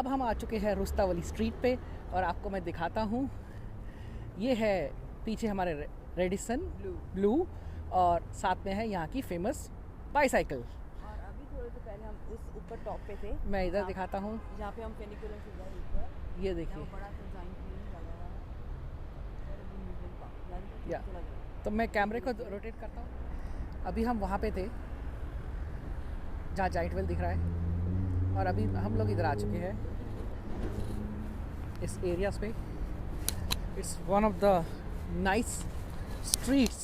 अब हम आ चुके हैं रुस्तावली स्ट्रीट पे और आपको मैं दिखाता हूँ। ये है पीछे हमारे रेडिसन ब्लू और साथ में है यहाँ की फेमस बाईसाइकिल। और अभी थोड़े तो पहले हम उस ऊपर टॉप पे थे। मैं इधर दिखाता हूँ, जहाँ पे हम फेनिकुलर से गए ऊपर। ये देखिए। बड़ा सा जाइंट व्हील लगा हुआ है और म्यूजियम का यानी या अच्छा लग रहा है। तो मैं कैमरे को रोटेट करता हूँ। अभी हम वहाँ पे थे जहाँ जाइंट व्हील दिख रहा है और अभी हम लोग इधर आ चुके हैं इस एरियाज पे। It's one of the nice streets.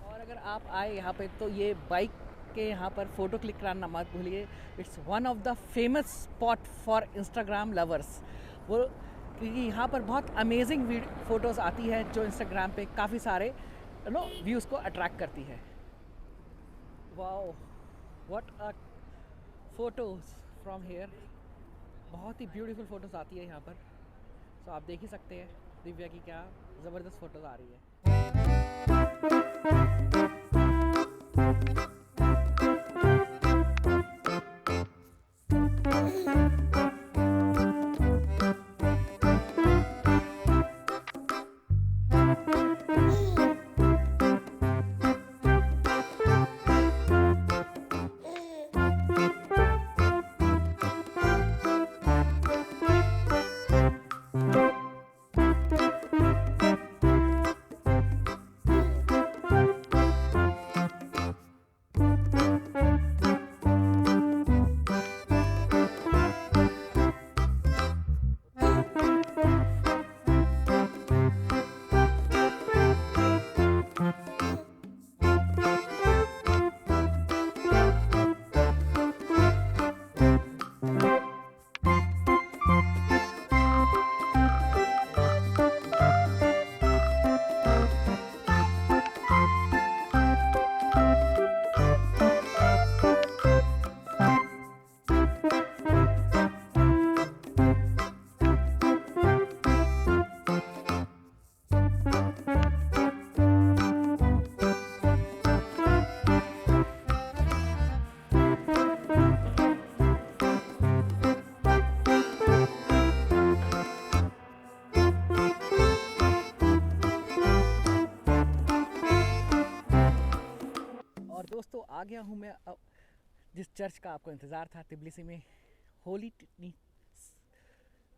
और अगर आप आए यहाँ पे तो ये बाइक के यहाँ पर फ़ोटो क्लिक कराना मत भूलिए। It's one of the famous spot for Instagram lovers. वो क्योंकि यहाँ पर बहुत अमेजिंग फ़ोटोज़ आती है जो इंस्टाग्राम पे काफ़ी सारे व्यूज़ को अट्रैक्ट करती है। Wow, what a photos from here. बहुत ही ब्यूटीफुल फ़ोटोज़ आती है यहाँ पर। तो आप देख ही सकते हैं दिव्या की क्या ज़बरदस्त फ़ोटोज़ आ रही है। दोस्तों आ गया हूँ मैं अब जिस चर्च का आपको इंतज़ार था तिब्लिसी में, होली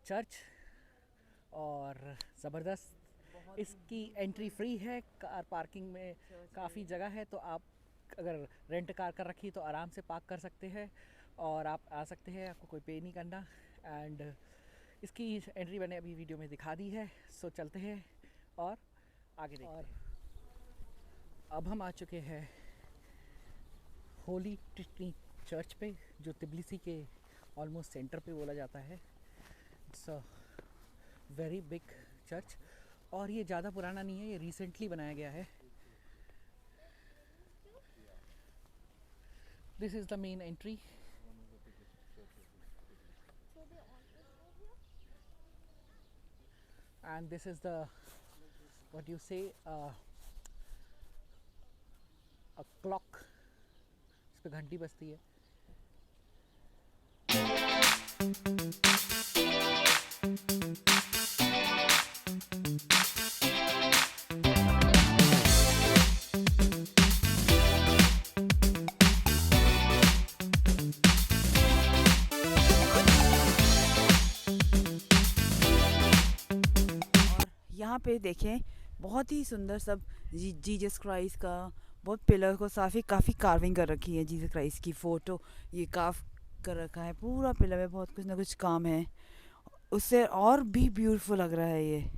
चर्च। और ज़बरदस्त इसकी एंट्री फ्री है। कार पार्किंग में काफ़ी जगह है, तो आप अगर रेंट कार कर रखी तो आराम से पार्क कर सकते हैं और आप आ सकते हैं, आपको कोई पे नहीं करना। एंड इसकी एंट्री मैंने अभी वीडियो में दिखा दी है। सो चलते हैं और आगे देखते हैं। अब हम आ चुके हैं होली ट्रिनिटी चर्च पे, जो तिब्लिसी के ऑलमोस्ट सेंटर पे बोला जाता है। It's a very big church और ये ज़्यादा पुराना नहीं है, ये रिसेंटली बनाया गया है। This is the main entry. And this is the what you से अ क्लॉक, इस पे घंटी बजती है। यहाँ पे देखें बहुत ही सुंदर सब जीसस क्राइस्ट का बहुत पिलर को काफ़ी कार्विंग कर रखी है। जीसस क्राइस्ट की फ़ोटो ये काफ कर रखा है पूरा पिलर में, बहुत कुछ ना कुछ काम है, उससे और भी ब्यूटीफुल लग रहा है ये।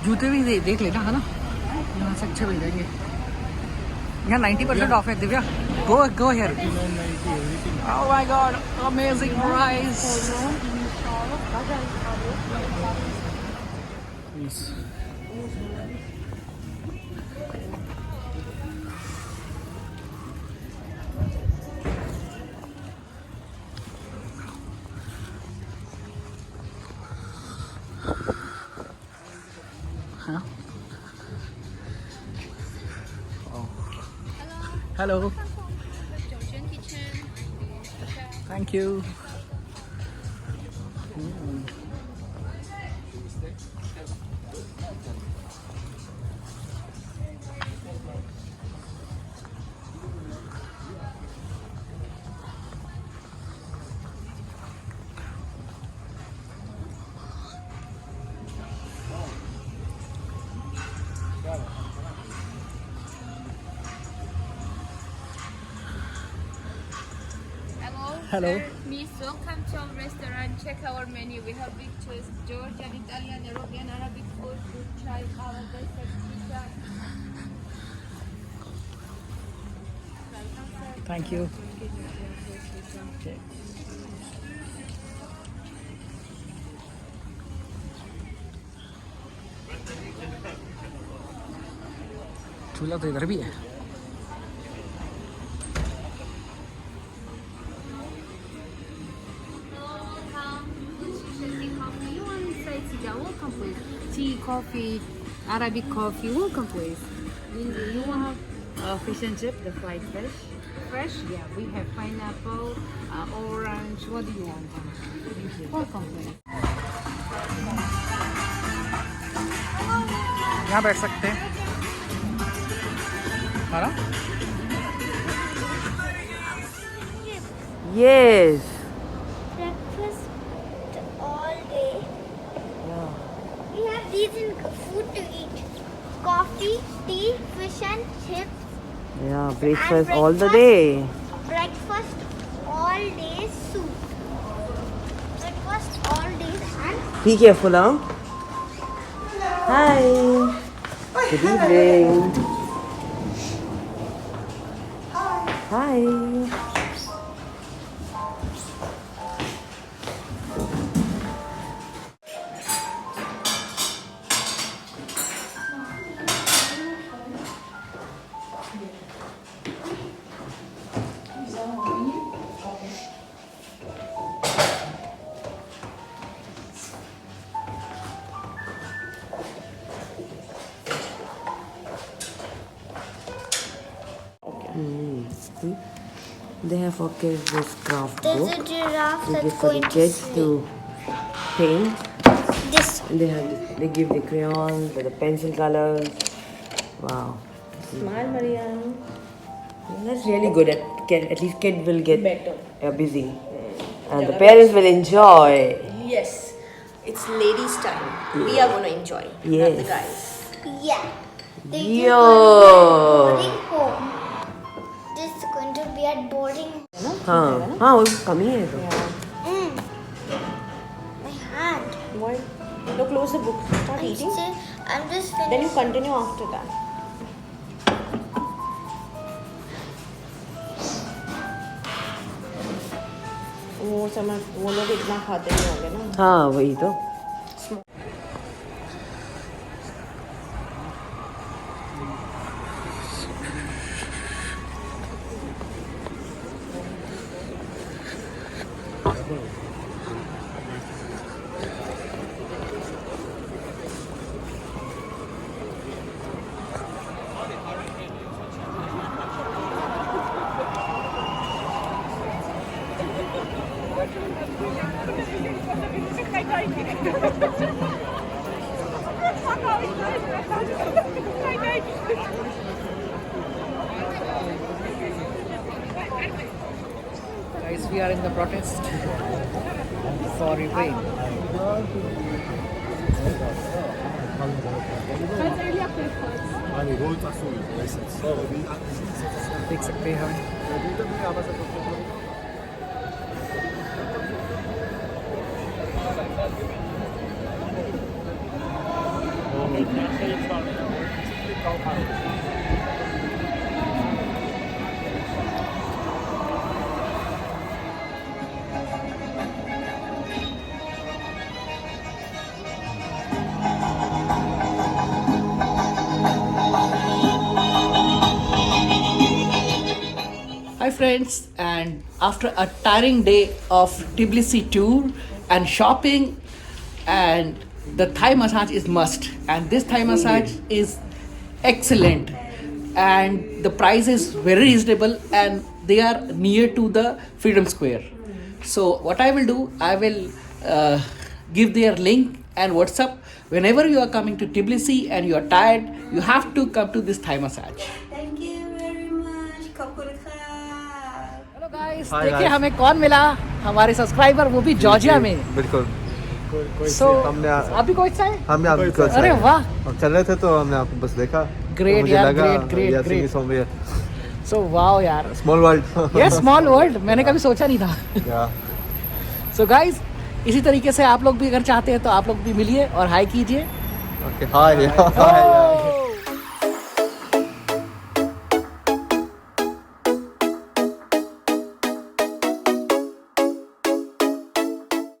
जूते भी देख लेना है ना, यहाँ से अच्छे मिल जाएंगे। यहाँ 90% ऑफ है Divya. Go here. Oh my God, amazing price. हाँ। Hello. Georgian Kitchen. Thank you. Hello. Sir. Miss, welcome to our restaurant. Check our menu. We have big choice: Georgian, Italian, European, Arabic food. Good try our dessert pizza. Thank you. Okay. चूल्हा तो इधर भी है। Welcome, please. Tea, coffee, Arabic coffee. Welcome, please. You want fish and chip, the fried fish. fresh? Yeah, we have pineapple, orange. What do you want? Welcome, please. यहाँ बैठ सकते हैं, है ना? Yes. Breakfast all day. We have these in food to eat. Coffee, tea, fish and chips. Yeah, And breakfast all the day. Breakfast all day soup. Breakfast all day and Be careful, huh? Hi. Good evening. Hi. They have for kids this craft there's book. a giraffe They that's give for the going to kids sleep. to paint. This And they give the crayons, the pencil colors. Wow. Smile, Mariam. That's really good. At least kid will get better. Busy. And the parents will enjoy. Yes, it's ladies' time. We are going to enjoy, not the Yes. guys. yeah. This is Yo. going to be at boarding home. This is going to be at boarding. हाँ वो कमी है तो. My hand. Why? No, close the book. Start eating. I'm just Then you finished. continue after that. वो लोग इतना खाते नहीं होंगे ना. हाँ वही तो. Guys, we are in the protest for Ukraine. देख सकते हैं हमें। Hi friends, and after a tiring day of Tbilisi tour and shopping, and the Thai massage is must, and this Thai massage is excellent, and the price is very reasonable, and they are near to the Freedom Square. So what I will do, I will give their link and WhatsApp. Whenever you are coming to Tbilisi and you are tired, you have to come to this Thai massage. Thank you very much. खपुर खा। Hello guys, देखिए हमें कौन मिला, हमारे subscriber, वो भी Georgia में। बिल्कुल। So, हमने आप भी कोच से आए? हमने आपको कोच से अरे वाह, हम चल रहे थे तो हमने आपको बस देखा। Great तो मुझे यार, लगा, great, yes, great. he is somewhere. so wow यार, Small world. ये स्मॉल वर्ल्ड मैंने कभी सोचा नहीं था। Yeah. सो गाइस, इसी तरीके से आप लोग भी अगर चाहते हैं तो आप लोग भी मिलिए और हाई कीजिए। Okay. Hi.